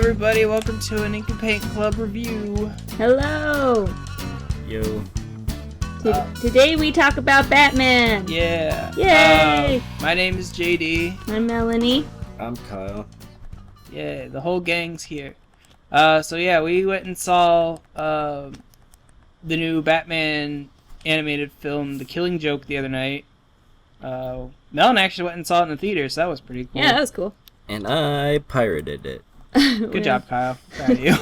everybody, welcome to an Ink and Paint Club review. Hello! Yo. Today we talk about Batman! Yeah. Yay! My name is JD. I'm Melanie. I'm Kyle. Yeah, the whole gang's here. We went and saw the new Batman animated film, The Killing Joke, the other night. Melanie actually went and saw it in the theater, so that was pretty cool. Yeah, that was cool. And I pirated it. Good job, Kyle. Proud of you.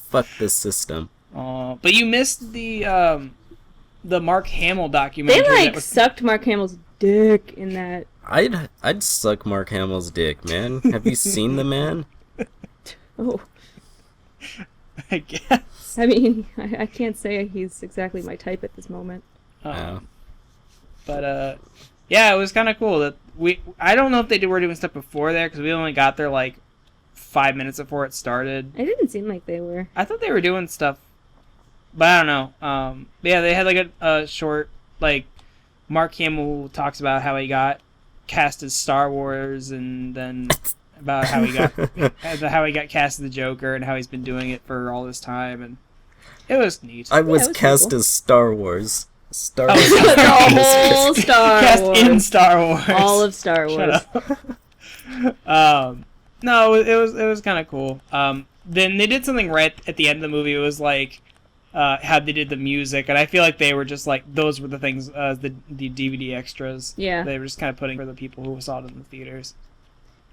Fuck this system. But you missed the Mark Hamill documentary. They sucked Mark Hamill's dick in that. I'd suck Mark Hamill's dick, man. Have you seen the man? Oh. I guess. I mean, I can't say he's exactly my type at this moment. But yeah, it was kind of cool that I don't know if they were doing stuff before there, because we only got there like 5 minutes before it started. It didn't seem like they were. I thought they were doing stuff, but I don't know. Yeah, they had like a short, like, Mark Hamill talks about how he got cast as Star Wars, and then about how he got cast as the Joker, and how he's been doing it for all this time, and it was neat. I was cast as Star Wars. Star Wars. Cast in Star Wars. All of Star Wars. Shut up. No, it was kind of cool. Then they did something right at the end of the movie. It was like how they did the music, and I feel like they were just like, those were the things, the DVD extras. Yeah. They were just kind of putting for the people who saw it in the theaters.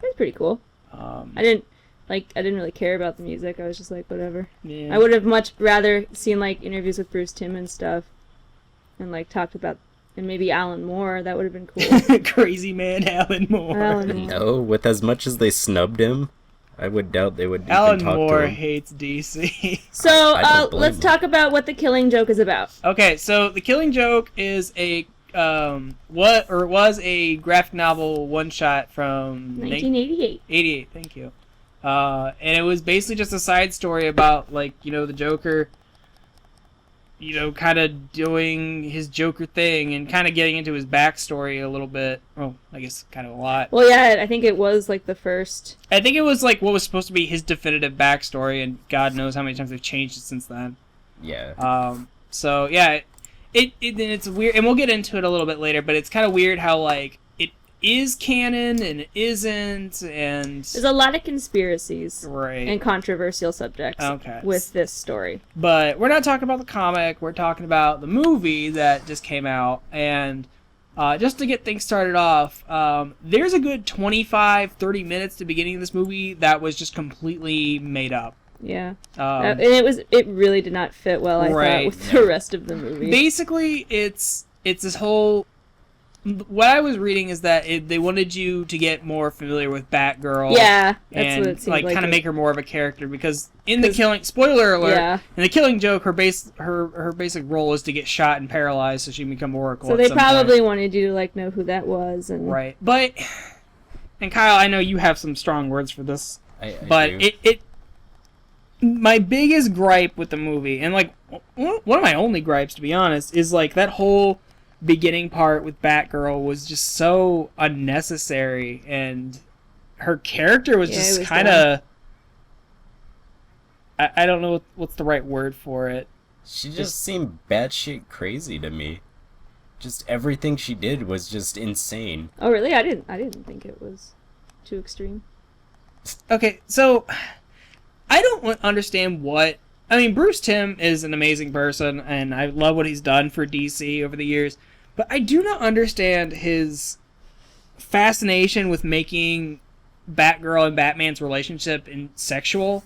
It was pretty cool. I didn't really care about the music. I was just like, whatever. Yeah. I would have much rather seen like interviews with Bruce Timm and stuff, and like talked about, and maybe Alan Moore. That would have been cool. Crazy man Alan Moore. No, with as much as they snubbed him, I would doubt they would Alan even talk Moore to him. hates DC. So let's talk about what The Killing Joke is about. Okay, so The Killing Joke is a was a graphic novel one shot from 1988. 88, thank you. And it was basically just a side story about, like, the Joker, kind of doing his Joker thing and kind of getting into his backstory a little bit. Well, I guess kind of a lot. Well, yeah, I think it was like the first. I think it was like what was supposed to be his definitive backstory, and God knows how many times they've changed it since then. Yeah. So yeah, it's weird, and we'll get into it a little bit later. But it's kind of weird how, like, it is canon and it isn't, and there's a lot of conspiracies, right, and controversial subjects with this story. But we're not talking about the comic, we're talking about the movie that just came out. And just to get things started off, there's a good 25-30 minutes to the beginning of this movie that was just completely made up. Yeah. And it really did not fit well, I thought, with the rest of the movie. Basically, it's this whole... What I was reading is that they wanted you to get more familiar with Batgirl. Yeah, that's and, what it seemed like. Kind of make her more of a character, because in the Killing... Spoiler alert! In The Killing Joke, her basic role is to get shot and paralyzed so she can become Oracle. So they probably wanted you to, like, know who that was. And... Right. But... And Kyle, I know you have some strong words for this. I do. My biggest gripe with the movie, and, like, one of my only gripes, to be honest, is, like, that whole beginning part with Batgirl was just so unnecessary, and her character was just kind of... I don't know what's the right word for it. She just seemed batshit crazy to me. Just everything she did was just insane. Oh, really? I didn't think it was too extreme. Okay, so... I don't understand what... I mean, Bruce Timm is an amazing person, and I love what he's done for DC over the years, but I do not understand his fascination with making Batgirl and Batman's relationship sexual.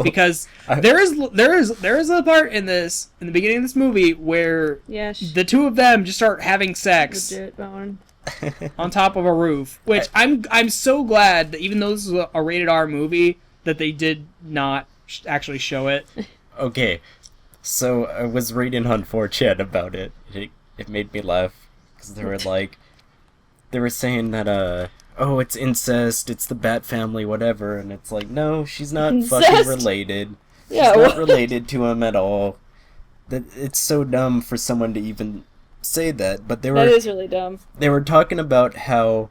Because there is a part in the beginning of this movie where the two of them just start having sex on top of a roof, which I'm so glad that, even though this is a rated R movie, that they did not actually show it. Okay, so I was reading on 4chan about it. It made me laugh, because they were saying that, oh, it's incest, it's the Bat family, whatever, and it's like, no, she's not fucking related. She's not related to him at all. That it's so dumb for someone to even say that, but that is really dumb. They were talking about how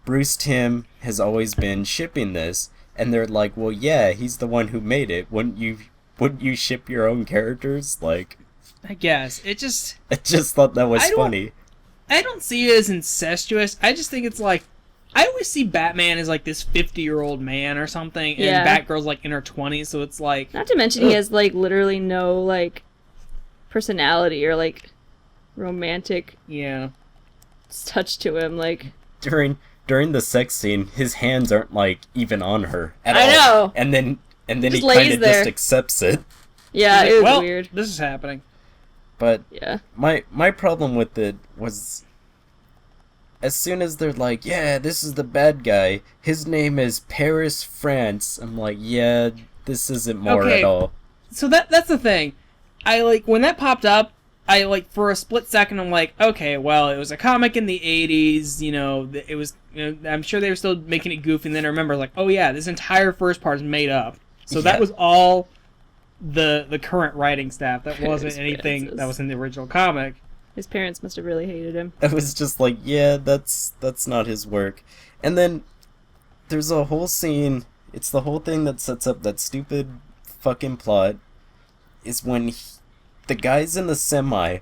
Bruce Timm has always been shipping this, And they're like, well, yeah, he's the one who made it. Wouldn't you ship your own characters? Like, I guess it just. I just thought that was I don't- funny. I don't see it as incestuous. I just think it's like, I always see Batman as like this 50-year-old man or something, and Yeah. Batgirl's like in her 20s, so it's like, Not to mention he has like literally no like personality or like romantic yeah. touch to him. Like During the sex scene, his hands aren't like even on her at I all. know. And then he Just kind lays of there. just accepts it. yeah, Like, it was well, weird. this is happening. But Yeah. my problem with it was, as soon as they're like, yeah, this is the bad guy, his name is Paris France, I'm like, yeah, this isn't more Okay. at all. So that's the thing. I like when that popped up. I like for a split second. I'm like, okay, well, it was a comic in the '80s. You know, it was. You know, I'm sure they were still making it goofy. And then I remember, like, oh yeah, this entire first part is made up. So that Yeah. was all the current writing staff. That wasn't Paris anything Francis. that was in the original comic. His parents must have really hated him. I was just like, yeah, that's not his work. And then there's a whole scene, it's the whole thing that sets up that stupid fucking plot, is when the guy's in the semi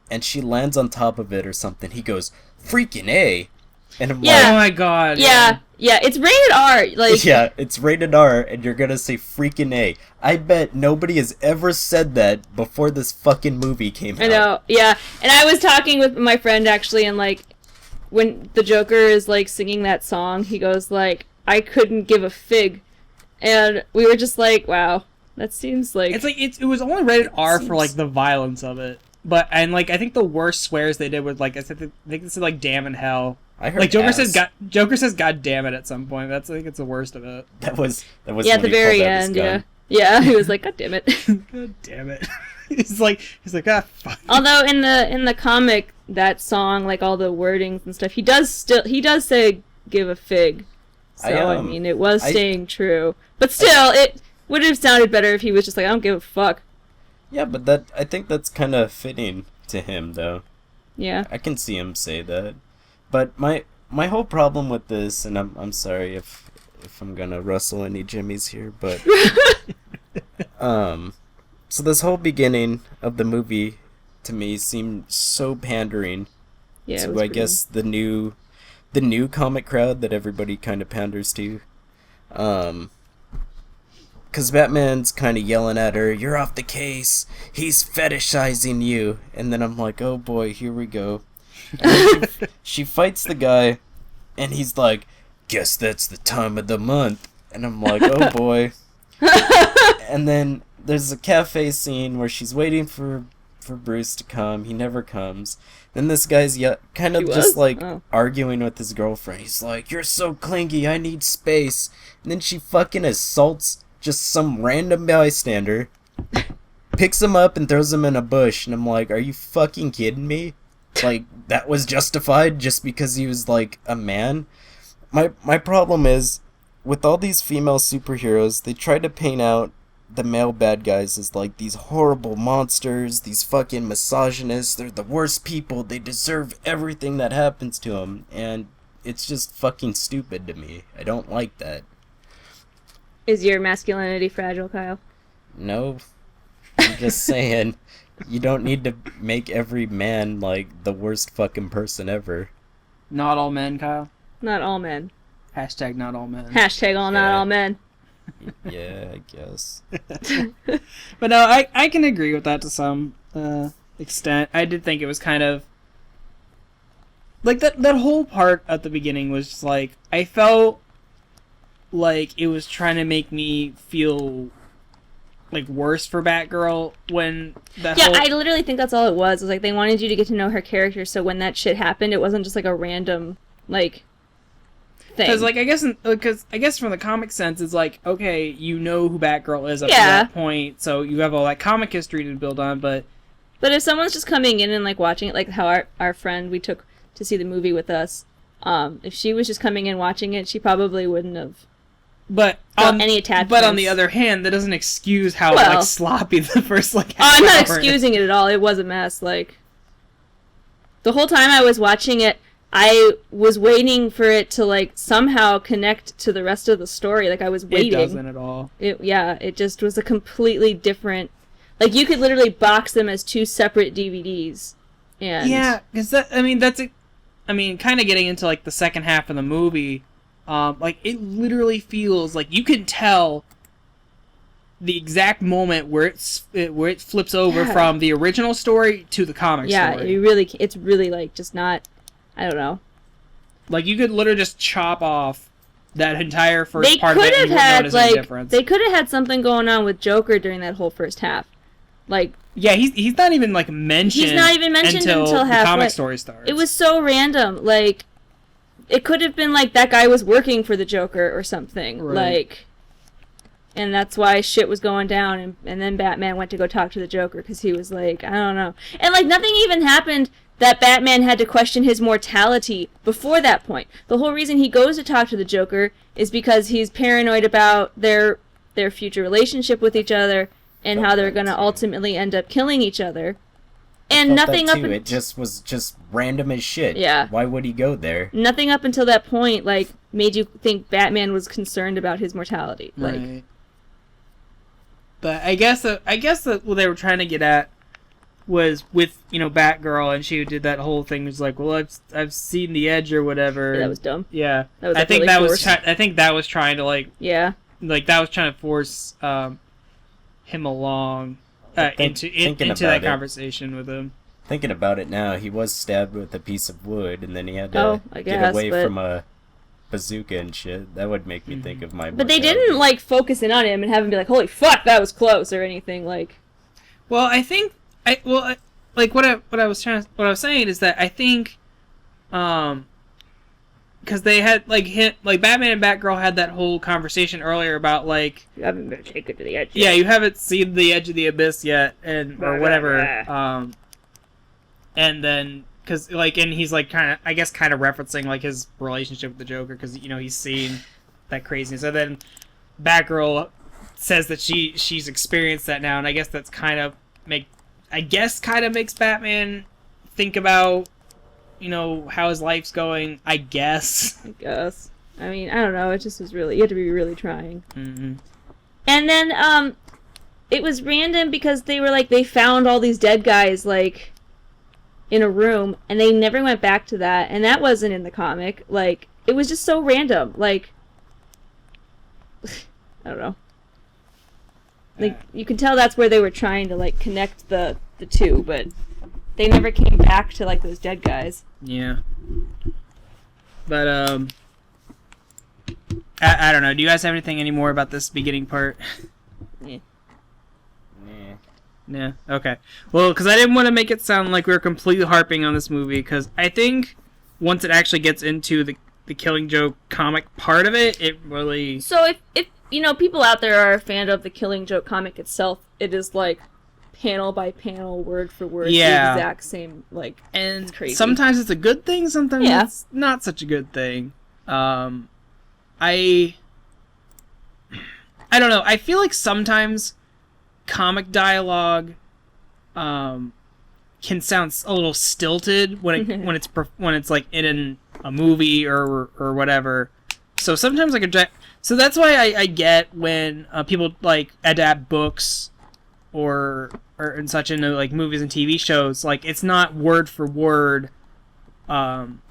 and she lands on top of it or something. He goes, freaking A. And I'm Yeah. Oh my god. Yeah, yeah, it's rated R. Like like, yeah, it's rated R and you're gonna say freaking A. I bet nobody has ever said that before this fucking movie came out. I know, yeah. And I was talking with my friend actually, and like, when the Joker is like singing that song, he goes like, "I couldn't give a fig," and we were just like, "Wow, that seems like." It's like it was only rated R for Seems- like the violence of it. But and like I think the worst swears they did was like I think they said like damn in hell. I heard Like Joker ass. says God damn it at some point. That's I think it's the worst of it. That was yeah, when at the he very pulled out his end, gun. yeah, he was like, "God damn it." God damn it. he's like ah fuck. Although in the comic, that song, like all the wordings and stuff, he does say "give a fig," so I mean it was staying true. But still, it would have sounded better if he was just like, "I don't give a fuck." Yeah, but I think that's kind of fitting to him, though. Yeah. I can see him say that. But my whole problem with this, and I'm sorry if I'm gonna rustle any jimmies here, but so this whole beginning of the movie to me seemed so pandering Yeah. It to was I pretty- guess the new comic crowd that everybody kind of panders to. Because Batman's kind of yelling at her, "You're off the case. He's fetishizing you." And then I'm like, oh boy, here we go. And then she fights the guy, and he's like, "Guess that's the time of the month." And I'm like, oh boy. And then there's a cafe scene where she's waiting for Bruce to come. He never comes. Then this guy's kind of He just was? like Oh. arguing with his girlfriend. He's like, "You're so clingy, I need space." And then she fucking assaults just some random bystander, picks him up and throws him in a bush. And I'm like, are you fucking kidding me? Like, that was justified just because he was like a man? My problem is, with all these female superheroes, they try to paint out the male bad guys as like these horrible monsters, these fucking misogynists, they're the worst people, they deserve everything that happens to them, and it's just fucking stupid to me. I don't like that. Is your masculinity fragile, Kyle? No, I'm just saying, you don't need to make every man like the worst fucking person ever. Not all men, Kyle. Not all men. Hashtag not all men. Hashtag all not Yeah. all men. Yeah, I guess. But no, I can agree with that to some extent. I did think it was kind of like that whole part at the beginning was just like I felt like it was trying to make me feel like worse for Batgirl when that Yeah, whole I literally think that's all it was. It was like they wanted you to get to know her character, so when that shit happened, it wasn't just like a random like thing. because like I guess from the comic sense it's like okay you know who Batgirl is up to Yeah. that point so you have all that comic history to build on but But if someone's just coming in and like watching it, like how our friend we took to see the movie with us, if she was just coming in watching it, she probably wouldn't have But felt any attachments. But on the other hand, that doesn't excuse how Well- like sloppy the first like. Oh, I'm half not hour is. excusing it at all. It was a mess. Like the whole time I was watching it, I was waiting for it to like somehow connect to the rest of the story. Like I was waiting. It doesn't at all. It just was a completely different. Like you could literally box them as two separate DVDs. And yeah, because kind of getting into like the second half of the movie, like it literally feels like you can tell the exact moment where it flips over from the original story to the comic story. Yeah, it's really like just not. I don't know. Like you could literally just chop off that entire first part of it and you wouldn't notice any difference. They could have had something going on with Joker during that whole first half. Like yeah, he's not even like mentioned. He's not even mentioned until halfway. The comic story starts. It was so random. Like it could have been like that guy was working for the Joker or something. Right. Like, and that's why shit was going down. And then Batman went to go talk to the Joker because he was like, I don't know. And like nothing even happened that Batman had to question his mortality before that point. The whole reason he goes to talk to the Joker is because he's paranoid about their future relationship with each other and how they're going to ultimately end up killing each other. And nothing up it just was just random as shit. Yeah. Why would he go there? Nothing up until that point like made you think Batman was concerned about his mortality. Like right. But I guess that what they were trying to get at was with Batgirl, and she did that whole thing. Was like, well, I've seen the Edge or whatever. Yeah, that was dumb. Yeah, that was I think that was trying to like. Yeah. Like that was trying to force him along into that conversation with him. Thinking about it now, he was stabbed with a piece of wood, and then he had to get away from a bazooka and shit. That would make me think of my. But they didn't like focus in on him and have him be like, "Holy fuck, that was close" or anything like. Well, I think what I was saying is that I think, because they had like Batman and Batgirl had that whole conversation earlier about like you haven't been taken to the edge yet. Yeah, you haven't seen the edge of the abyss yet, or whatever. And then and he's like kind of referencing like his relationship with the Joker because he's seen that craziness, and then Batgirl says that she's experienced that now, and I guess that's kind of makes Batman think about how his life's going. I guess. I mean, I don't know. It just was really, you had to be really trying. Mm-hmm. And then it was random because they found all these dead guys like in a room, and they never went back to that, and that wasn't in the comic. Like it was just so random. Like I don't know. Like you can tell that's where they were trying to like connect the two, but they never came back to like those dead guys. Yeah. But I don't know. Do you guys have anything more about this beginning part? Yeah. Yeah. Okay. Well, because I didn't want to make it sound like we were completely harping on this movie, because I think once it actually gets into the Killing Joke comic part of it, it really. So if people out there are a fan of the Killing Joke comic itself, it is like panel by panel, word for word, the exact same, like, and it's crazy. Sometimes it's a good thing, sometimes it's not such a good thing. I don't know. I feel like sometimes comic dialogue can sound a little stilted when it's like in a movie or whatever. So sometimes so that's why I get when people like adapt books or and such into like movies and TV shows, like it's not word for word an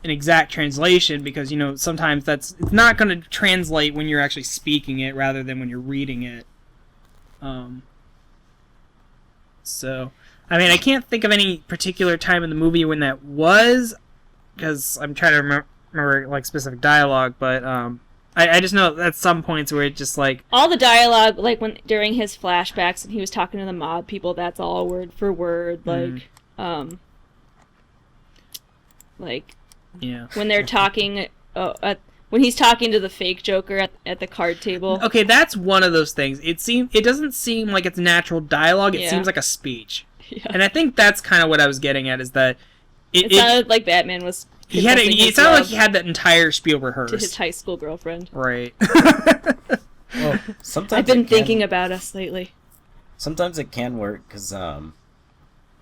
exact translation, because sometimes it's not going to translate when you're actually speaking it rather than when you're reading it. So I mean, I can't think of any particular time in the movie when that was, because I'm trying to remember like specific dialogue, but I just know at some points where it just like all the dialogue, like when during his flashbacks and he was talking to the mob people, that's all word for word, like when they're talking when he's talking to the fake Joker at the card table. Okay, that's one of those things. It doesn't seem like it's natural dialogue. It seems like a speech. Yeah. And I think that's kind of what I was getting at, is that it sounded like Batman was. It sounded like he had that entire spiel rehearsed to his high school girlfriend. Right. Well, sometimes I've been thinking about us lately. Sometimes it can work because I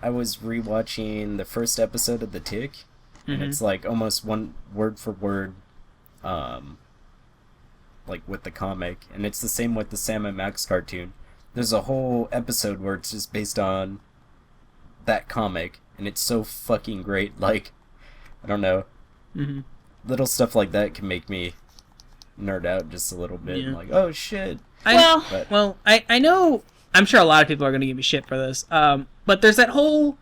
I was rewatching the first episode of The Tick, and it's like almost one word for word, like with the comic, and it's the same with the Sam and Max cartoon. There's a whole episode where it's just based on that comic, and it's so fucking great. Like, I don't know, little stuff like that can make me nerd out just a little bit. Like, oh shit. I know. I'm sure a lot of people are going to give me shit for this. But there's that whole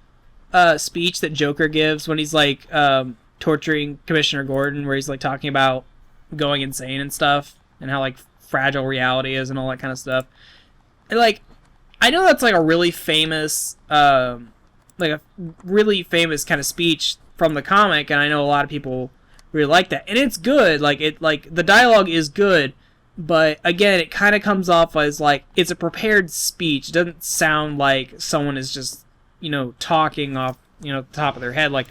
speech that Joker gives when he's like torturing Commissioner Gordon, where he's like talking about going insane and stuff, and how like fragile reality is and all that kind of stuff. And like, I know that's like a really famous, kind of speech from the comic, and I know a lot of people really like that, and it's good. Like the dialogue is good. But again, it kind of comes off as like it's a prepared speech. It doesn't sound like someone is just, talking off, the top of their head like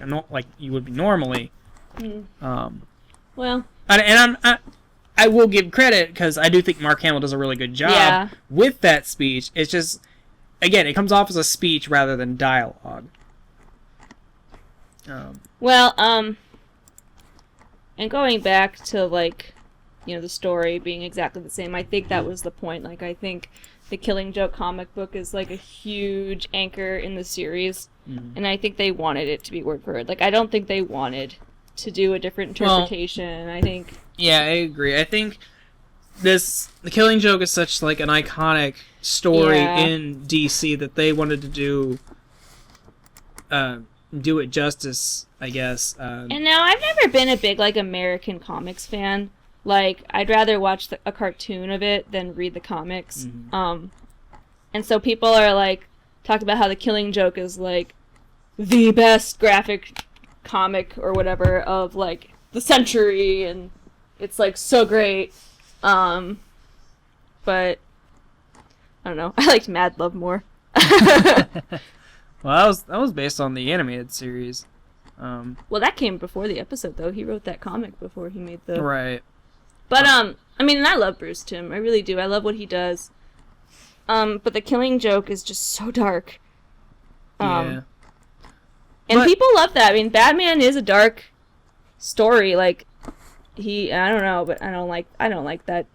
you would be normally. Well, I will give credit because I do think Mark Hamill does a really good job with that speech. It's just, again, it comes off as a speech rather than dialogue. And going back to like, the story being exactly the same. I think that was the point. Like, I think the Killing Joke comic book is, like, a huge anchor in the series. And I think they wanted it to be word for word. Like, I don't think they wanted to do a different interpretation. I think... Yeah, I agree. I think the Killing Joke is such, like, an iconic story in DC that they wanted to do it justice, I guess. And now, I've never been a big, like, American comics fan. Like, I'd rather watch a cartoon of it than read the comics. And so people are, like, talking about how The Killing Joke is, like, the best graphic comic or whatever of, like, the century, and it's, like, so great. But, I don't know. I liked Mad Love more. Well, that was based on the animated series. Well, that came before the episode, though. He wrote that comic before he made the... Right. But, I mean, and I love Bruce Timm. I really do. I love what he does. But The Killing Joke is just so dark. And people love that. I mean, Batman is a dark story. Like, I don't know, but I don't like that.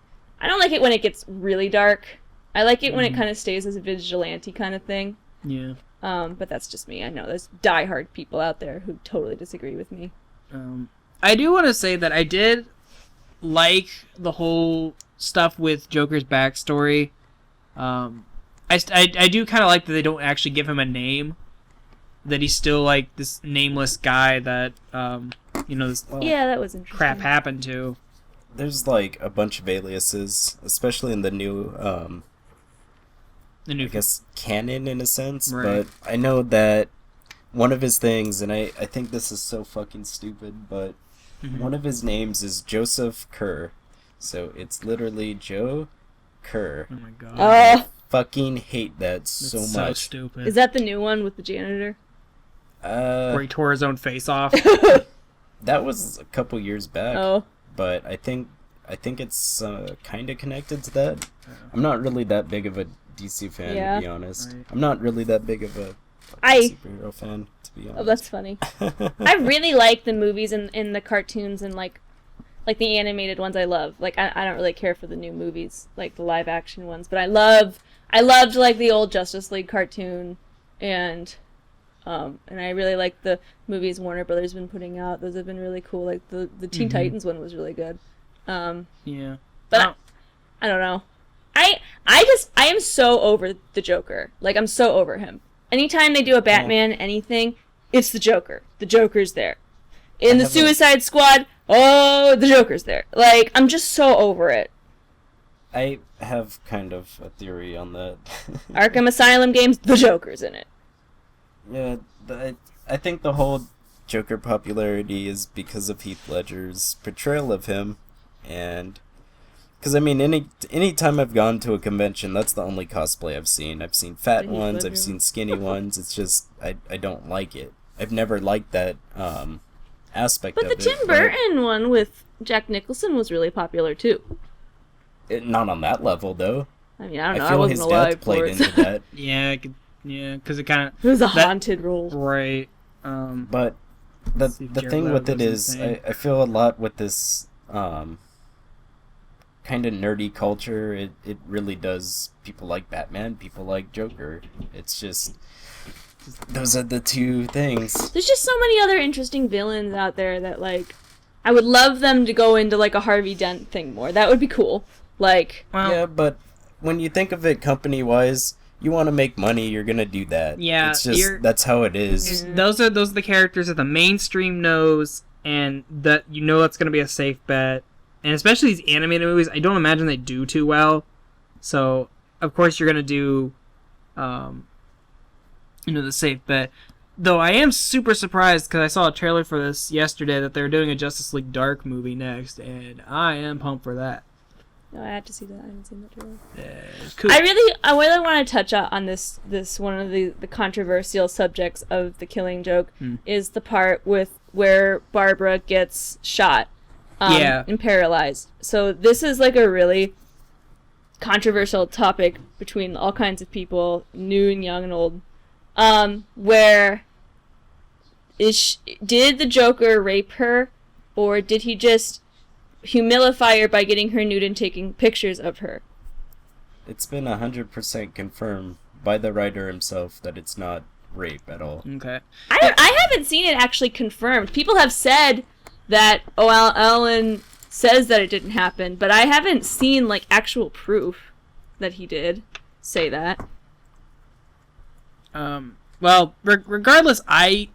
I don't like it when it gets really dark. I like it when it kind of stays as a vigilante kind of thing. Yeah. But that's just me. I know there's diehard people out there who totally disagree with me. I do want to say that I did like the whole stuff with Joker's backstory. I do kind of like that they don't actually give him a name. That he's still like this nameless guy that this that was interesting. Crap happened to. There's like a bunch of aliases, especially in the new I guess canon in a sense. Right. But I know that one of his things, and I think this is so fucking stupid, but one of his names is Joseph Kerr. So it's literally Joe Kerr. Oh my god. I fucking hate that so much. So stupid. Is that the new one with the janitor? Where he tore his own face off? That was a couple years back. Oh. But I think it's kind of connected to that. I'm not really that big of a DC fan, to be honest. Right. I'm not really that big of a superhero fan, to be honest. Oh, that's funny. I really like the movies and the cartoons and like the animated ones. I love. Like I don't really care for the new movies, like the live action ones, but I loved like the old Justice League cartoon, and I really like the movies Warner Brothers been putting out. Those have been really cool. Like the Teen Titans one was really good. Yeah. But I don't know. I am so over the Joker. Like, I'm so over him. Anytime they do a Batman anything, it's the Joker. The Joker's there. In the Suicide Squad, the Joker's there. Like, I'm just so over it. I have kind of a theory on that. Arkham Asylum games, the Joker's in it. Yeah, I think the whole Joker popularity is because of Heath Ledger's portrayal of him, and because I mean, any time I've gone to a convention, that's the only cosplay I've seen. I've seen fat ones, I've seen skinny ones. It's just I don't like it. I've never liked that aspect of it. But the Tim Burton one with Jack Nicholson was really popular too. Not on that level though. I mean, I don't know. I feel wasn't his alive death played for it. into that. Yeah, Yeah, because it kind of... It was a haunted role. Right. But the thing with it is, I feel a lot with this kind of nerdy culture, it really does. People like Batman, people like Joker. It's just... Those are the two things. There's just so many other interesting villains out there that, like... I would love them to go into, like, a Harvey Dent thing more. That would be cool. Like... Well, yeah, but when you think of it company-wise... You want to make money, you're gonna do that. Yeah, it's just that's how it is. Those are the characters that the mainstream knows, and that you know that's gonna be a safe bet. And especially these animated movies, I don't imagine they do too well. So of course you're gonna do, the safe bet. Though I am super surprised because I saw a trailer for this yesterday that they're doing a Justice League Dark movie next, and I am pumped for that. No, I have to see that. I haven't seen that trailer. Cool. I really want to touch on this one of the controversial subjects of the Killing Joke is the part with where Barbara gets shot and paralyzed. So this is like a really controversial topic between all kinds of people, new and young and old. Where did the Joker rape her, or did he just humilify her by getting her nude and taking pictures of her? It's been 100% confirmed by the writer himself that it's not rape at all. Okay. I haven't seen it actually confirmed. People have said that, Ellen says that it didn't happen, but I haven't seen, like, actual proof that he did say that. Well, regardless, I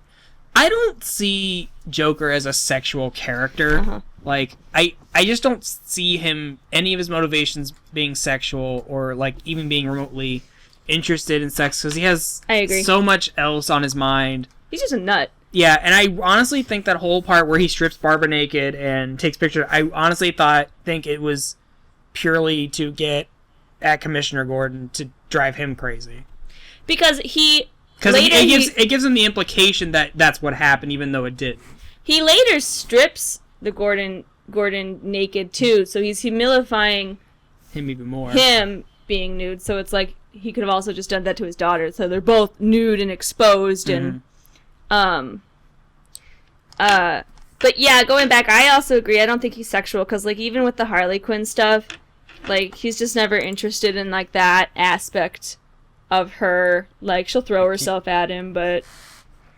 don't see Joker as a sexual character. Uh-huh. Like, I just don't see any of his motivations being sexual or, like, even being remotely interested in sex, because he has so much else on his mind. He's just a nut. Yeah, and I honestly think that whole part where he strips Barbara naked and takes pictures, I honestly think it was purely to get at Commissioner Gordon to drive him crazy. Because it gives him the implication that that's what happened, even though it didn't. He later strips the Gordon naked too, so he's humilifying him even more. Him being nude, so it's like he could have also just done that to his daughter. So they're both nude and exposed, and but yeah, going back, I also agree. I don't think he's sexual because, like, even with the Harley Quinn stuff, like, he's just never interested in, like, that aspect of her. Like, she'll throw herself at him, but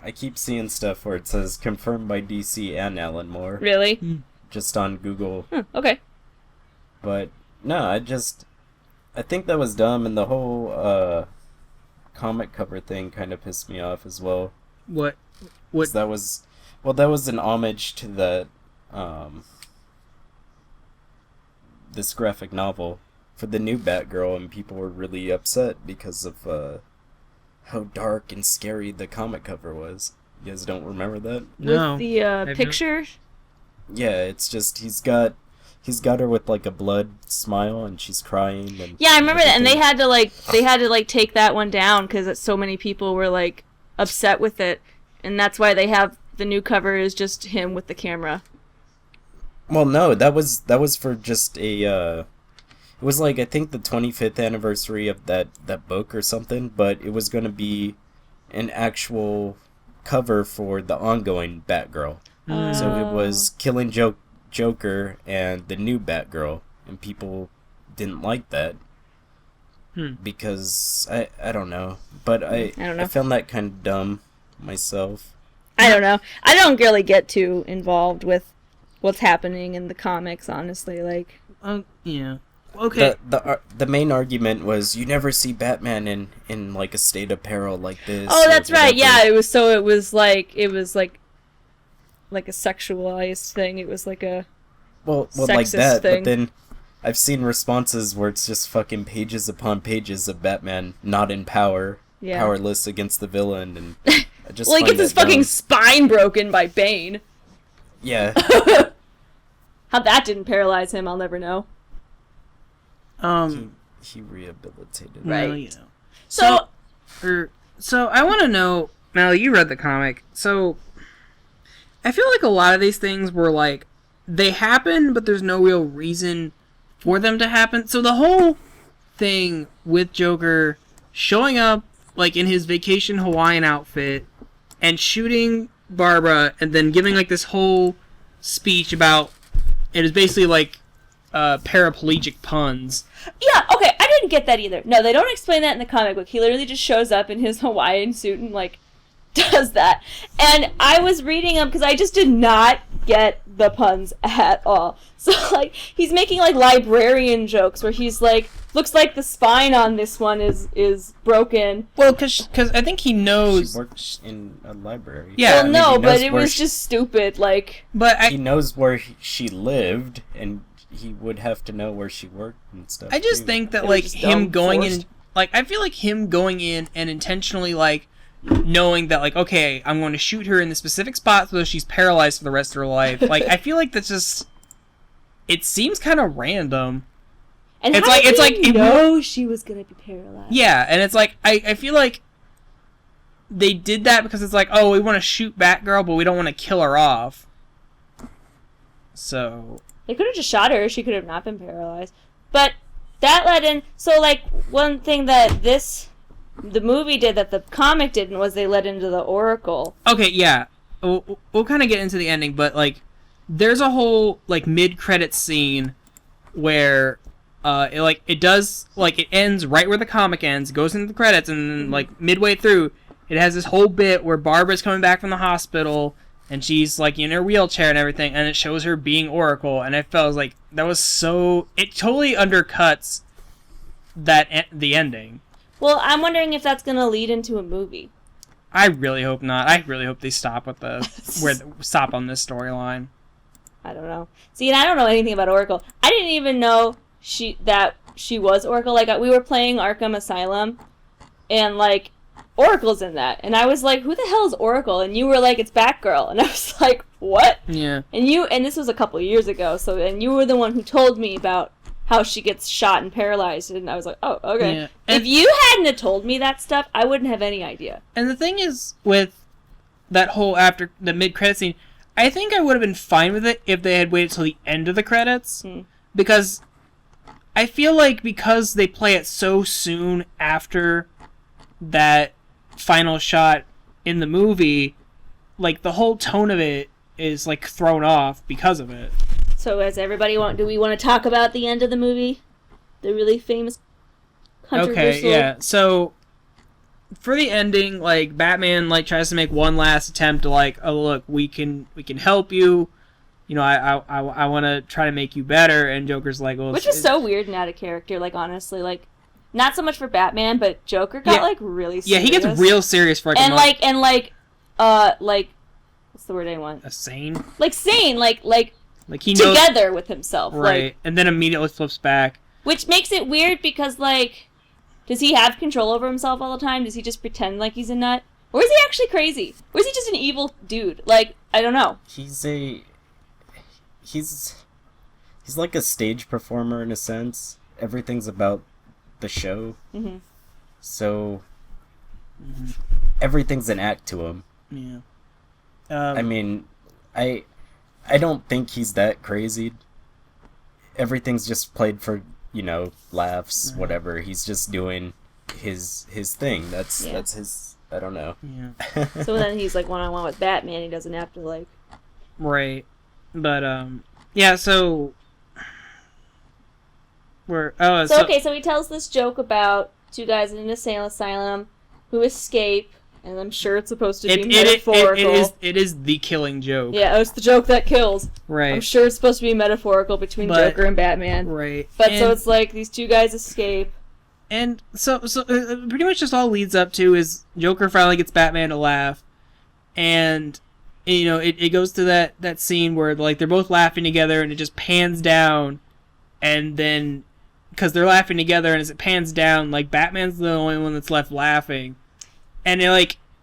I keep seeing stuff where it says confirmed by DC and Alan Moore. Really? Just on Google. Okay. But no, I think that was dumb, and the whole comic cover thing kind of pissed me off as well. What? That was an homage to the this graphic novel for the new Batgirl, and people were really upset because of how dark and scary the comic cover was. You guys don't remember that? No. With the picture? Yeah, it's just he's got her with, like, a blood smile, and she's crying. And yeah, I remember that, and they had to take that one down because so many people were, like, upset with it, and that's why they have the new cover is just him with the camera. Well, no, that was for just a. It was, like, I think the 25th anniversary of that book or something, but it was going to be an actual cover for the ongoing Batgirl. So it was Killing Joker and the new Batgirl, and people didn't like that because I don't know, but I found that kind of dumb myself. I don't know. I don't really get too involved with what's happening in the comics, honestly. Like, yeah. Okay. The main argument was you never see Batman in like a state of peril like this. Oh, that's right. Yeah, it was like a sexualized thing. It was like a like that. Thing. But then I've seen responses where it's just fucking pages upon pages of Batman not in power, powerless against the villain, and I just well, he gets his fucking spine broken by Bane. Yeah. How that didn't paralyze him, I'll never know. He rehabilitated. Right. Well, you know. So I want to know, Mel, you read the comic, so I feel like a lot of these things were like, they happen, but there's no real reason for them to happen. So the whole thing with Joker showing up like in his vacation Hawaiian outfit and shooting Barbara and then giving like this whole speech about it is basically like paraplegic puns. Yeah, okay, I didn't get that either. No, they don't explain that in the comic book. He literally just shows up in his Hawaiian suit and like does that. And I was reading them because I just did not get the puns at all. So like he's making like librarian jokes where he's like, looks like the spine on this one is broken. Well, because I think he knows She works in a library. Yeah. Well, no, but it was just stupid. Like, but he knows where she lived, and he would have to know where she worked and stuff. I just too. think that It was like just him dumb, going forced. in, like I feel like him going in and intentionally like knowing that like okay, I'm going to shoot her in the specific spot so she's paralyzed for the rest of her life. Like I feel like that's just it seems kind of random. and It's how like- did it's he like if you- know she was gonna be paralyzed? Yeah, and it's like I feel like they did that because it's like oh we want to shoot Batgirl but we don't want to kill her off. So They could have just shot her. She could have not been paralyzed. But that led in. So, like, one thing that the movie did that the comic didn't was they led into the Oracle. okay, yeah, we'll kind of get into the ending, but like there's a whole like mid-credit scene where it ends right where the comic ends, goes into the credits, and then like midway through, it has this whole bit where Barbara's coming back from the hospital and she's like in her wheelchair and everything, and it shows her being Oracle, and I felt like that was so it totally undercuts the ending. Well, I'm wondering if that's going to lead into a movie. I really hope not. I really hope they stop with stop on this storyline. I don't know. See, and I don't know anything about Oracle. I didn't even know she was Oracle. Like, we were playing Arkham Asylum, and like Oracle's in that, and I was like, "Who the hell is Oracle?" And you were like, "It's Batgirl," and I was like, "What?" Yeah. And this was a couple years ago, and you were the one who told me about how she gets shot and paralyzed, and I was like, "Oh, okay." Yeah. If you hadn't have told me that stuff, I wouldn't have any idea. And the thing is, with that whole after the mid-credit scene, I think I would have been fine with it if they had waited till the end of the credits, because I feel like because they play it so soon after that final shot in the movie, like the whole tone of it is like thrown off because of it. So, do we want to talk about the end of the movie? The really famous, controversial... Okay, yeah. So, for the ending, like, Batman, like, tries to make one last attempt to, like, oh, look, we can help you. You know, I want to try to make you better. And Joker's like, well... Which is so weird and out of character, like, honestly, like, not so much for Batman, but Joker got, like, really serious. Yeah, he gets real serious for, like, what's the word I want? a sane? Like, sane, like he knows... together with himself. Right, Like, and then immediately flips back. which makes it weird because, like, does he have control over himself all the time? Does he just pretend like he's a nut? Or is he actually crazy? Or is he just an evil dude? Like, I don't know. He's like a stage performer in a sense. Everything's about the show. Mm-hmm. So everything's an act to him. Yeah. I mean, I don't think he's that crazy. Everything's just played for, laughs, whatever. He's just doing his thing. That's his, I don't know. Yeah. So then he's, like, one-on-one with Batman. He doesn't have to, like... Right. But, yeah, so... So he tells this joke about two guys in an insane asylum who escape, and I'm sure it's supposed to be metaphorical. It is the killing joke. Yeah, it's the joke that kills. Right. I'm sure it's supposed to be metaphorical between Joker and Batman. Right. So it's like these two guys escape. And so pretty much just all leads up to is Joker finally gets Batman to laugh, and it goes to that scene where like they're both laughing together, and it just pans down, and then because they're laughing together, and as it pans down, like Batman's the only one that's left laughing, and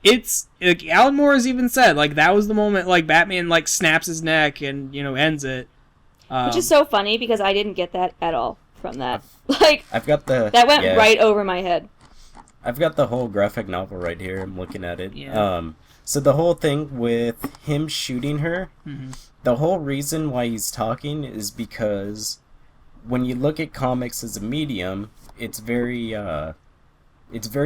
it's like Alan Moore has even said like that was the moment like Batman like snaps his neck and ends it, which is so funny because I didn't get that at all from that. Like I've got that went right over my head. I've got the whole graphic novel right here. I'm looking at it. Yeah. So the whole thing with him shooting her, the whole reason why he's talking is because when you look at comics as a medium, it's very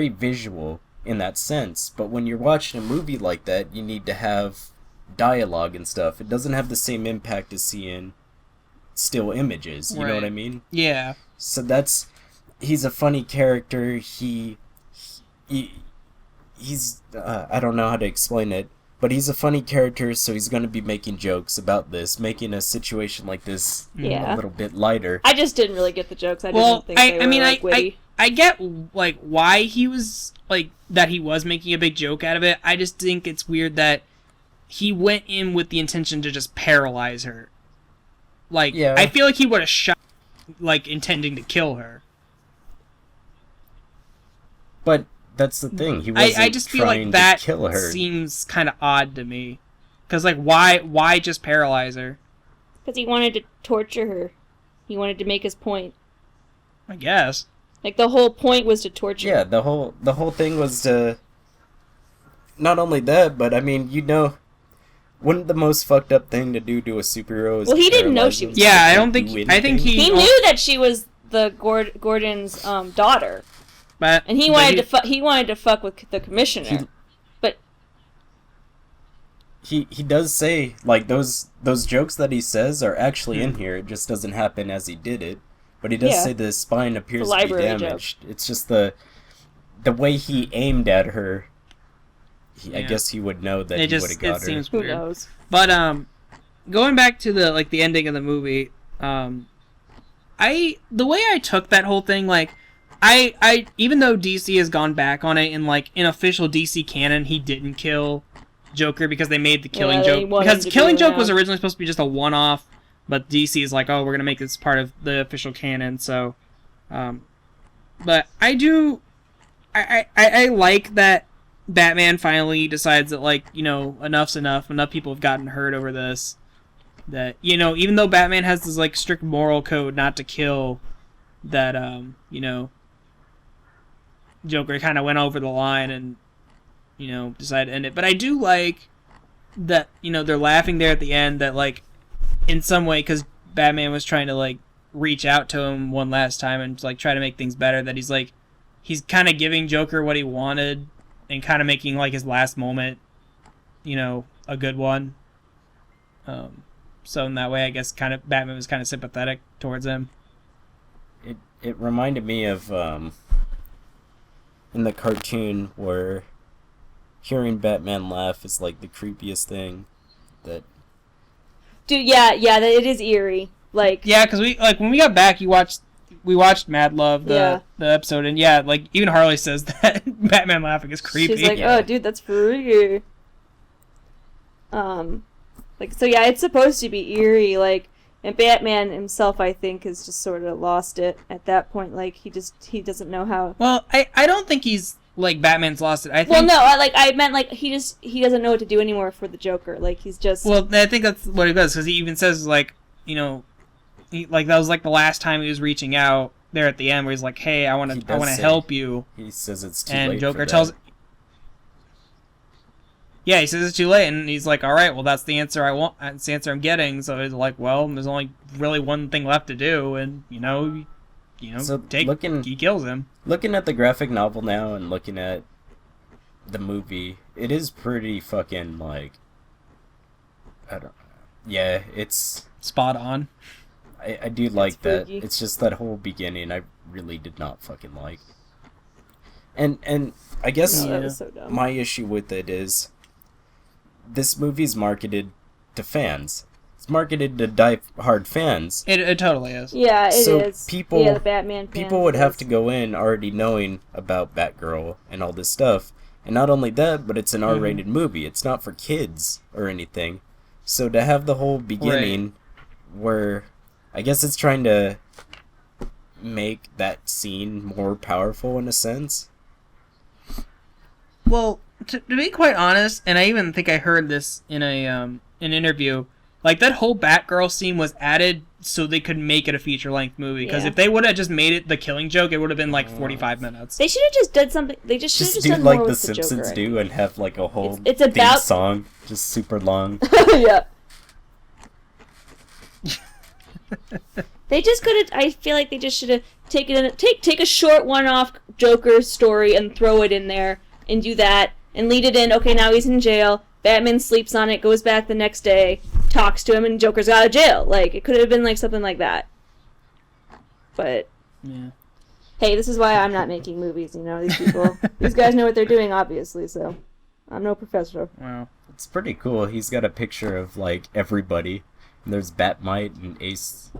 visual. in that sense. But when you're watching a movie like that, you need to have dialogue and stuff. It doesn't have the same impact as seeing still images. You know what I mean? Yeah. So he's a funny character. He's I don't know how to explain it, but he's a funny character, so he's going to be making jokes about this, making a situation like this a little bit lighter. I just didn't really get the jokes. I didn't think they were witty. I get like why he was like that he was making a big joke out of it. I just think it's weird that he went in with the intention to just paralyze her. Like, I feel like he would have shot, like, intending to kill her. But that's the thing. He wasn't I just feel like that to kill her. Seems kind of odd to me. Because, like, why just paralyze her? Because he wanted to torture her. He wanted to make his point. I guess. Like, the whole point was to torture her. Yeah, the whole thing was to... Not only that, but, I mean, wouldn't the most fucked up thing to do to a superhero is he didn't know she was... Yeah, I don't think... I think he knew that she was the Gordon's daughter. And he wanted to fuck with the commissioner. But... He does say, like, those jokes that he says are actually in here. It just doesn't happen as he did it. But he does say the spine appears to be damaged. Joke. It's just the way he aimed at her... I guess he would know that he would have got her. Seems Who weird. knows? But going back to the ending of the movie, the way I took that whole thing, like, I even though DC has gone back on it in like in official DC canon, he didn't kill Joker because they made the Killing Joke, because Killing Joke was originally supposed to be just a one-off, but DC is like, oh, we're gonna make this part of the official canon. So, but I like that Batman finally decides that, like, you know, enough's enough. Enough people have gotten hurt over this. That, you know, even though Batman has this, like, strict moral code not to kill, that, you know, Joker kind of went over the line and, you know, decided to end it. But I do like that, you know, they're laughing there at the end that, like, in some way, because Batman was trying to, like, reach out to him one last time and, like, try to make things better, that he's, like, he's kind of giving Joker what he wanted and kind of making, like, his last moment, you know, a good one. So in that way, I guess kind of Batman was kind of sympathetic towards him. It reminded me of in the cartoon where hearing Batman laugh is like the creepiest thing that... Dude, yeah, it is eerie. Like... Yeah, because when we got back, we watched Mad Love, the episode, and yeah, like, even Harley says that Batman laughing is creepy. She's like, oh, dude, that's freaky. Like, so yeah, it's supposed to be eerie, like, and Batman himself, I think, has just sort of lost it at that point. Like, he doesn't know how... Well, I don't think he's, like, Batman's lost it. I think... Well, no, I meant, like, he doesn't know what to do anymore for the Joker. Like, he's just... Well, I think that's what he does, because he even says, like, you know... Like, that was, like, the last time he was reaching out there at the end, where he's like, hey, I want to help you. He says it's too late. And Joker for tells... that. Yeah, he says it's too late, and he's like, all right, well, that's the answer I want. That's the answer I'm getting. So he's like, well, there's only really one thing left to do, and, you know, so he kills him. Looking at the graphic novel now and looking at the movie, it is pretty fucking, like... I don't know. Yeah, it's... Spot on. I do like that. It's just that whole beginning I really did not fucking like. And I guess so my issue with it is this movie's marketed to fans. It's marketed to die-hard fans. It totally is. Yeah, it is. The Batman fans people would have to go in already knowing about Batgirl and all this stuff. And not only that, but it's an R-rated movie. It's not for kids or anything. So to have the whole beginning where... I guess it's trying to make that scene more powerful in a sense. Well, to be quite honest, and I even think I heard this in an interview, like, that whole Batgirl scene was added so they could make it a feature-length movie. Because if they would have just made it the Killing Joke, it would have been like 45 minutes. They should have just done something. They just should have just done like more the with Simpsons the Joker, do and have like a whole it's about... theme song, just super long. Yeah. They just could have. I feel like they just should have taken take a short one-off Joker story and throw it in there, and do that, and lead it in, okay, now he's in jail, Batman sleeps on it, goes back the next day, talks to him, and Joker's out of jail. Like, it could have been, like, something like that. But, Yeah. hey, this is why I'm not making movies, you know, these people. These guys know what they're doing, obviously, so I'm no professor. Wow. It's pretty cool. He's got a picture of, like, everybody. And there's Batmite and Ace.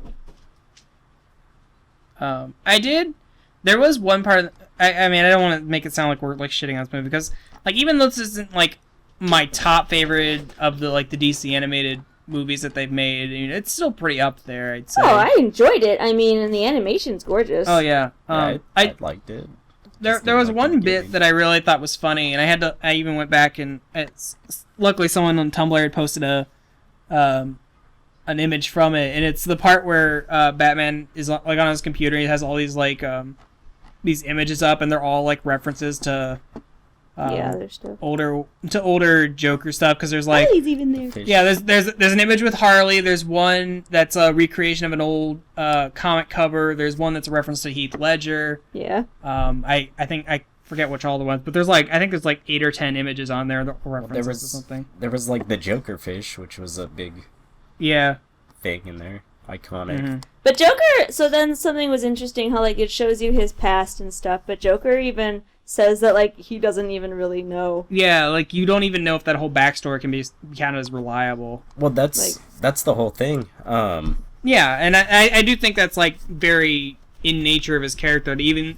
There was one part. I mean, I don't want to make it sound like we're like shitting on this movie because, like, even though this isn't like my top favorite of the like the DC animated movies that they've made, you know, it's still pretty up there. I'd say. Oh, I enjoyed it. I mean, and the animation's gorgeous. Oh yeah. I liked it. There was one bit that I really thought was funny, and I even went back and luckily someone on Tumblr had posted an image from it, and it's the part where Batman is like on his computer. He has all these like these images up, and they're all like references to there's stuff. older Joker stuff because there's like Harley's even there. yeah there's an image with Harley. There's one that's a recreation of an old comic cover. There's one that's a reference to Heath Ledger. Yeah. I think I forget which all the ones, but there's like I think there's like 8 or 10 images on there that were references to something. There was like the Joker fish, which was a big thing in there, iconic. Mm-hmm. But Joker, so then something was interesting how like it shows you his past and stuff, but Joker even says that like he doesn't even really know. Yeah, like you don't even know if that whole backstory can be counted as reliable. Well, that's the whole thing. Yeah, and I do think that's like very in nature of his character. Even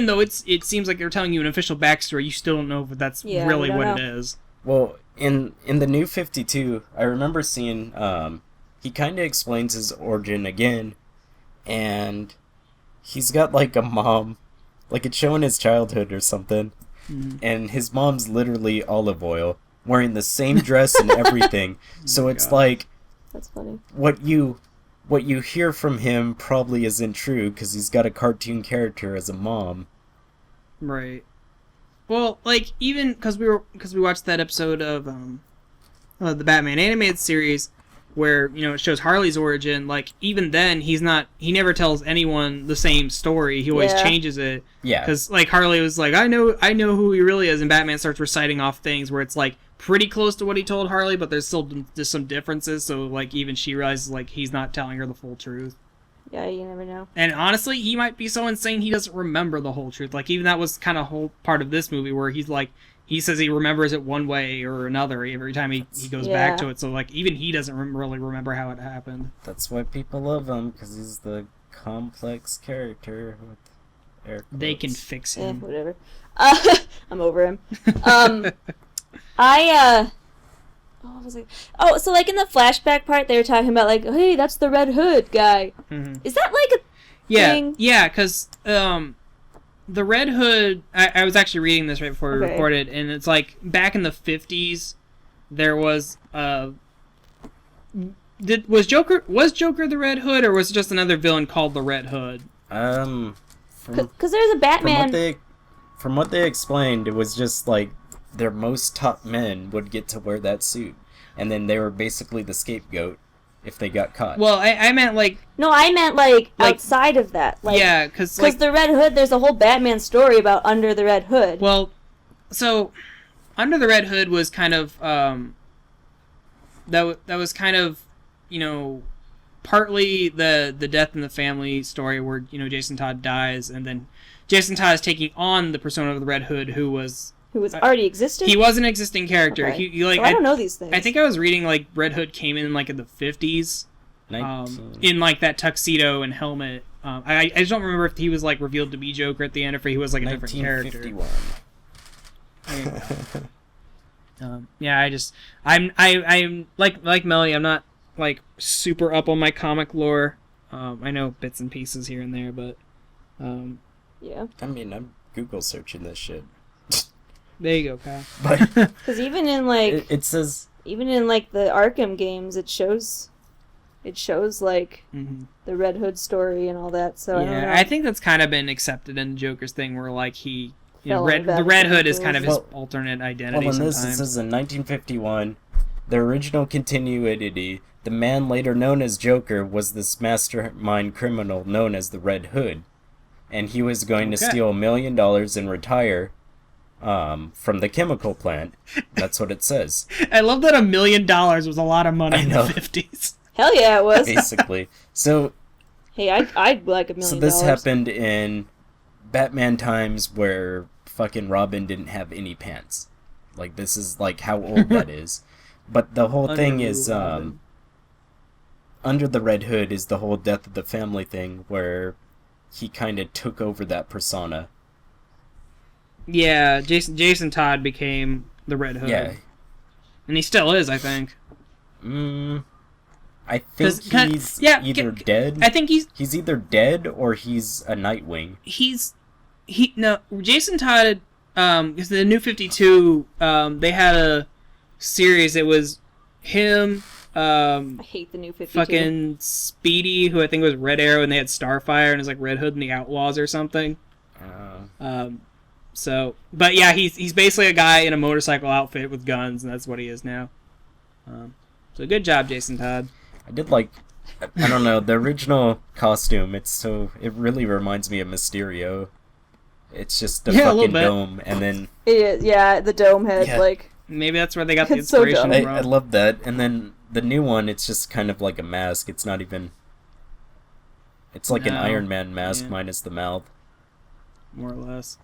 though it seems like they're telling you an official backstory, you still don't know if that's really what it is. Well, in the New 52, I remember seeing he kind of explains his origin again, and he's got like a mom, like it's showing his childhood or something, and his mom's literally olive oil, wearing the same dress and everything. So it's like, that's funny. What you hear from him probably isn't true because he's got a cartoon character as a mom. Right. Well, like even because we watched that episode of the Batman animated series where it shows Harley's origin. Like even then he never tells anyone the same story. He always changes it. Yeah. Because like Harley was like I know who he really is, and Batman starts reciting off things where it's like pretty close to what he told Harley, but there's still just some differences. So like even she realizes like he's not telling her the full truth. Yeah, you never know. And honestly, he might be so insane he doesn't remember the whole truth. Like, even that was kind of whole part of this movie where he's like, he says he remembers it one way or another every time he goes back to it. So, like, even he doesn't really remember how it happened. That's why people love him, because he's the complex character with air quotes. They can fix him. Whatever. I'm over him. What was it? Oh, so like in the flashback part, they were talking about like, hey, that's the Red Hood guy. Mm-hmm. Is that like a thing? Yeah, because the Red Hood. I was actually reading this right before we recorded, and it's like back in the 50s, there was was Joker the Red Hood, or was it just another villain called the Red Hood? Because there's a Batman. From what they explained, it was just like their most top men would get to wear that suit, and then they were basically the scapegoat if they got caught. Well, I meant like... No, I meant like outside of that. Like, yeah, because the Red Hood, there's a whole Batman story about Under the Red Hood. Well, so Under the Red Hood was kind of that was kind of partly the death in the family story where Jason Todd dies, and then Jason Todd is taking on the persona of the Red Hood, who was already existing? He was an existing character. Okay. He like I don't know these things. I think I was reading like Red Hood came in like in the 50s, in like that tuxedo and helmet. I just don't remember if he was like revealed to be Joker at the end, or if he was like a different character. 1951. Yeah, I'm like Melanie. I'm not like super up on my comic lore. I know bits and pieces here and there, but yeah. I mean, I'm Google searching this shit. There you go, Kyle. Because even in like it says even in like the Arkham games, it shows like the Red Hood story and all that. So I don't know. I think that's kind of been accepted in Joker's thing, where like the Red Hood is kind of his alternate identity. Well, in this, it says in 1951, the original continuity, the man later known as Joker was this mastermind criminal known as the Red Hood, and he was going to steal $1 million and retire. from the chemical plant. That's what it says. I love that $1 million was a lot of money in the 50s. Hell yeah, it was. Basically. So... Hey, I'd like $1 million. So this happened in Batman times where fucking Robin didn't have any pants. Like, this is, like, how old that is. But the whole thing is, Under the Red Hood is the whole death of the family thing where he kind of took over that persona. Yeah, Jason Todd became the Red Hood. Yeah. And he still is, I think. I think he's either dead. I think he's either dead or he's a Nightwing. Jason Todd, because the New 52, they had a series. It was him, I hate the New 52. fucking Speedy, who I think was Red Arrow, and they had Starfire, and it was like Red Hood and the Outlaws or something. But yeah, he's basically a guy in a motorcycle outfit with guns, and that's what he is now. So good job, Jason Todd. I did like, I don't know, the original costume, it really reminds me of Mysterio. It's just a fucking dome, and then... It is, yeah, the dome head, like... Maybe that's where they got the inspiration from. I love that, and then the new one, it's just kind of like a mask, it's not even... It's like an Iron Man mask minus the mouth. More or less.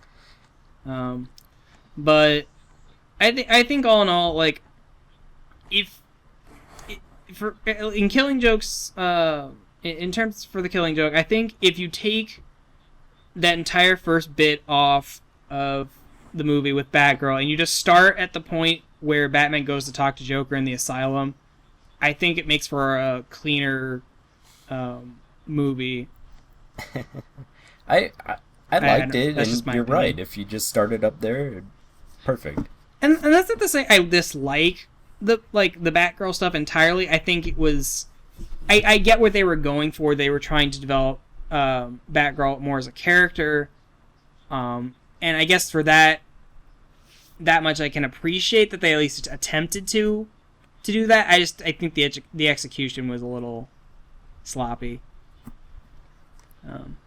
But I think all in all, like, in Killing Joke's, in terms for the Killing Joke, I think if you take that entire first bit off of the movie with Batgirl and you just start at the point where Batman goes to talk to Joker in the asylum, I think it makes for a cleaner movie. I liked it, and you're right. If you just started up there, perfect. And that's not to say I dislike the Batgirl stuff entirely. I think it was... I get what they were going for. They were trying to develop Batgirl more as a character. And I guess for that much I can appreciate that they at least attempted to do that. I think the execution was a little sloppy.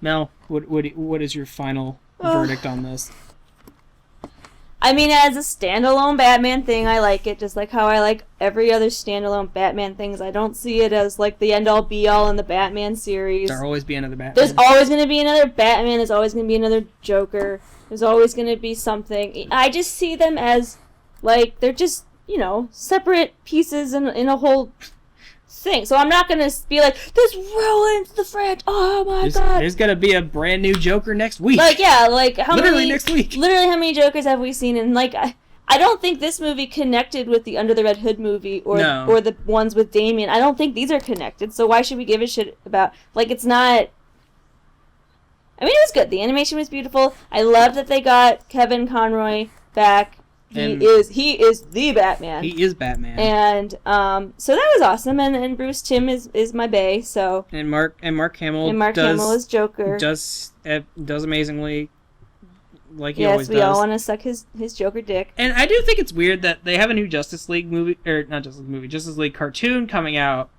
Mel, what is your final verdict on this? I mean, as a standalone Batman thing, I like it, just like how I like every other standalone Batman things. I don't see it as, like, the end-all, be-all in the Batman series. There'll always be another Batman. There's always going to be another Batman. There's always going to be another Joker. There's always going to be something. I just see them as, like, they're just, separate pieces in a whole thing. So I'm not going to be like, this ruins the franchise. Oh, my God. There's going to be a brand new Joker next week. Like, yeah, like, literally next week. Literally, how many Jokers have we seen? And, like, I don't think this movie connected with the Under the Red Hood movie or the ones with Damian. I don't think these are connected, so why should we give a shit about... Like, it's not... I mean, it was good. The animation was beautiful. I love that they got Kevin Conroy back. He is the Batman. He is Batman. And so that was awesome. And Bruce Timm is my bae. So and Mark Hamill. And Mark Hamill is Joker. Does amazingly, like he always does. Yes, we all want to suck his Joker dick. And I do think it's weird that they have a new Justice League movie, or not Justice League movie, Justice League cartoon coming out,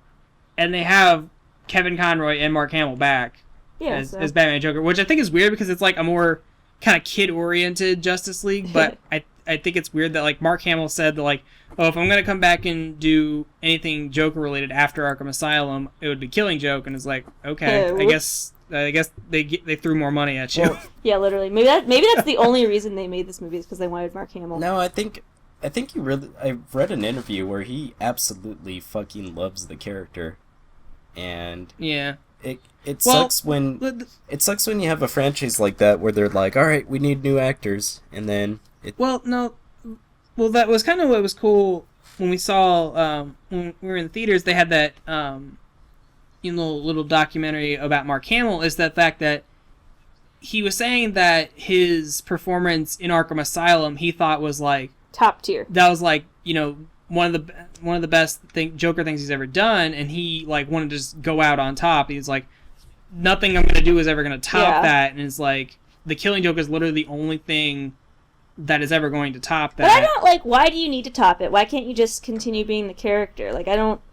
and they have Kevin Conroy and Mark Hamill back as Batman and Joker, which I think is weird because it's like a more kind of kid-oriented Justice League, but I think it's weird that, like, Mark Hamill said that, like, oh, if I'm going to come back and do anything Joker-related after Arkham Asylum, it would be Killing Joke, and it's like, okay, I guess they threw more money at you. Well, yeah, literally. Maybe that's the only reason they made this movie is because they wanted Mark Hamill. No, I think you really... I've read an interview where he absolutely fucking loves the character, and... Yeah. It sucks when you have a franchise like that where they're like, all right, we need new actors, and then... that was kind of what was cool when we saw when we were in the theaters. They had that little documentary about Mark Hamill. Is that fact that he was saying that his performance in Arkham Asylum he thought was like top tier. That was like one of the best Joker things he's ever done, and he like wanted to just go out on top. He's like, nothing I'm gonna do is ever gonna top that, and it's like the Killing Joke is literally the only thing that is ever going to top that. But I don't like, why do you need to top it? Why can't you just continue being the character? Like,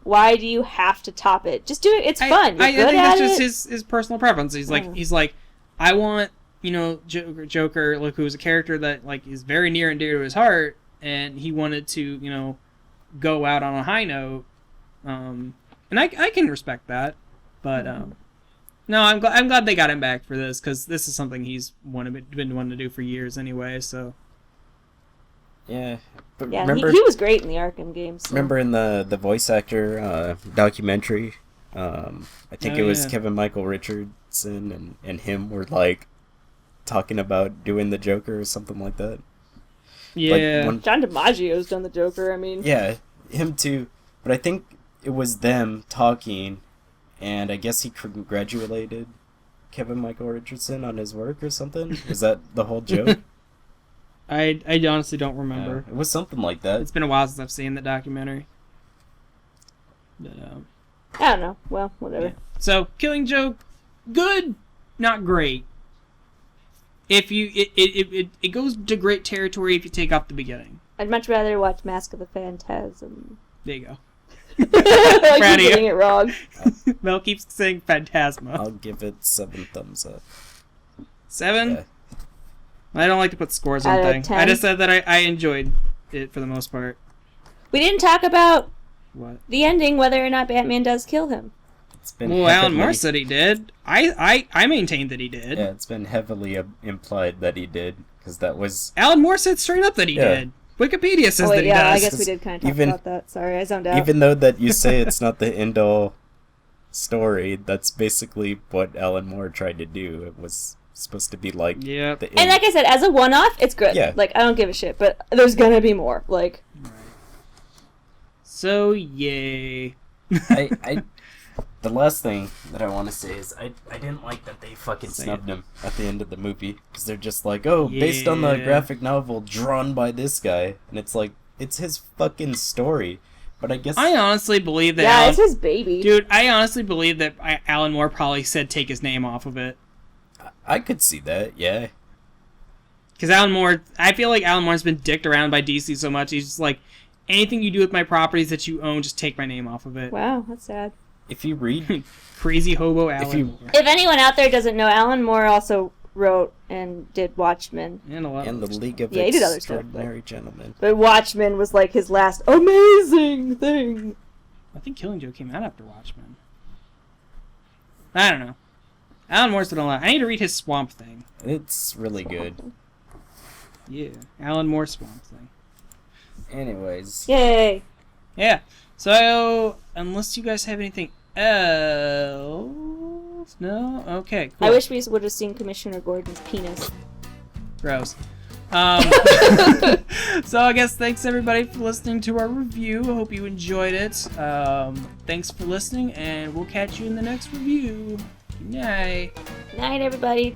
why do you have to top it? Just do it. It's fun. I think that's just his personal preference. He's like, I want Joker, like, who's a character that, like, is very near and dear to his heart, and he wanted to, go out on a high note. And I can respect that, but no, I'm glad they got him back for this, because this is something he's been wanting to do for years anyway. So yeah, but Yeah, remember he was great in the Arkham games. So. remember in the voice actor documentary, I think it was Kevin Michael Richardson and him were like talking about doing the Joker or something like that. yeah, Like, John DiMaggio's done the Joker. I mean, yeah, him too. But I think it was them talking, and I guess he congratulated Kevin Michael Richardson on his work or something. Was that the whole joke? I honestly don't remember. It was something like that. It's been a while since I've seen the documentary. But I don't know. Well, whatever. yeah. So Killing Joke, good, not great. If you it goes to great territory if you take off the beginning. I'd much rather watch Mask of the Phantasm. There you go. I Proud of keep you. getting it wrong. Mel keeps saying Phantasma. I'll give it 7 thumbs up. 7? Yeah. I don't like to put scores Out on of things. 10? I just said that I enjoyed it for the most part. We didn't talk about What? the ending, whether or not Batman does kill him. It's been Well, Alan heavily- Moore said he did. I maintained that he did. Yeah, it's been heavily implied that he did, because that was... Alan Moore said straight up that he Yeah. did. Wikipedia says Oh, that wait, he yeah, I does. guess we did kind of talk Even- about that. Sorry, I zoned out. Even though that you say it's not the end-all story, that's basically what Alan Moore tried to do. It was supposed to be like Yep. the end. And like I said, as a one-off, it's good. Yeah. Like, I don't give a shit, but there's gonna be more. Like, So, yay. The last thing that I want to say is I didn't like that they fucking Say snubbed him at the end of the movie, because they're just like, oh, based on the Yeah. graphic novel drawn by this guy, and it's like, it's his fucking story. But I guess I honestly believe that yeah, Alan... it's his baby. Dude, I honestly believe that Alan Moore probably said take his name off of it. I could see that, yeah. Because Alan Moore... I feel like Alan Moore's been dicked around by DC so much, he's just like, anything you do with my properties that you own, just take my name off of it. Wow, that's sad. If you read, Crazy hobo Alan you- Moore. If anyone out there doesn't know, Alan Moore also wrote and did Watchmen. And a lot and the of League of Yeah, he did other stuff, Extraordinary Gentlemen. But Watchmen was like his last amazing thing. I think Killing Joke came out after Watchmen. I don't know. Alan Moore's done a lot. I need to read his Swamp Thing. It's really good. Yeah, Alan Moore Swamp Thing. Anyways, Yay! Yeah. So, unless you guys have anything else... No? Okay, cool. I wish we would have seen Commissioner Gordon's penis. Gross. So I guess thanks everybody for listening to our review. I hope you enjoyed it. Thanks for listening, and we'll catch you in the next review. Good night. Night, everybody.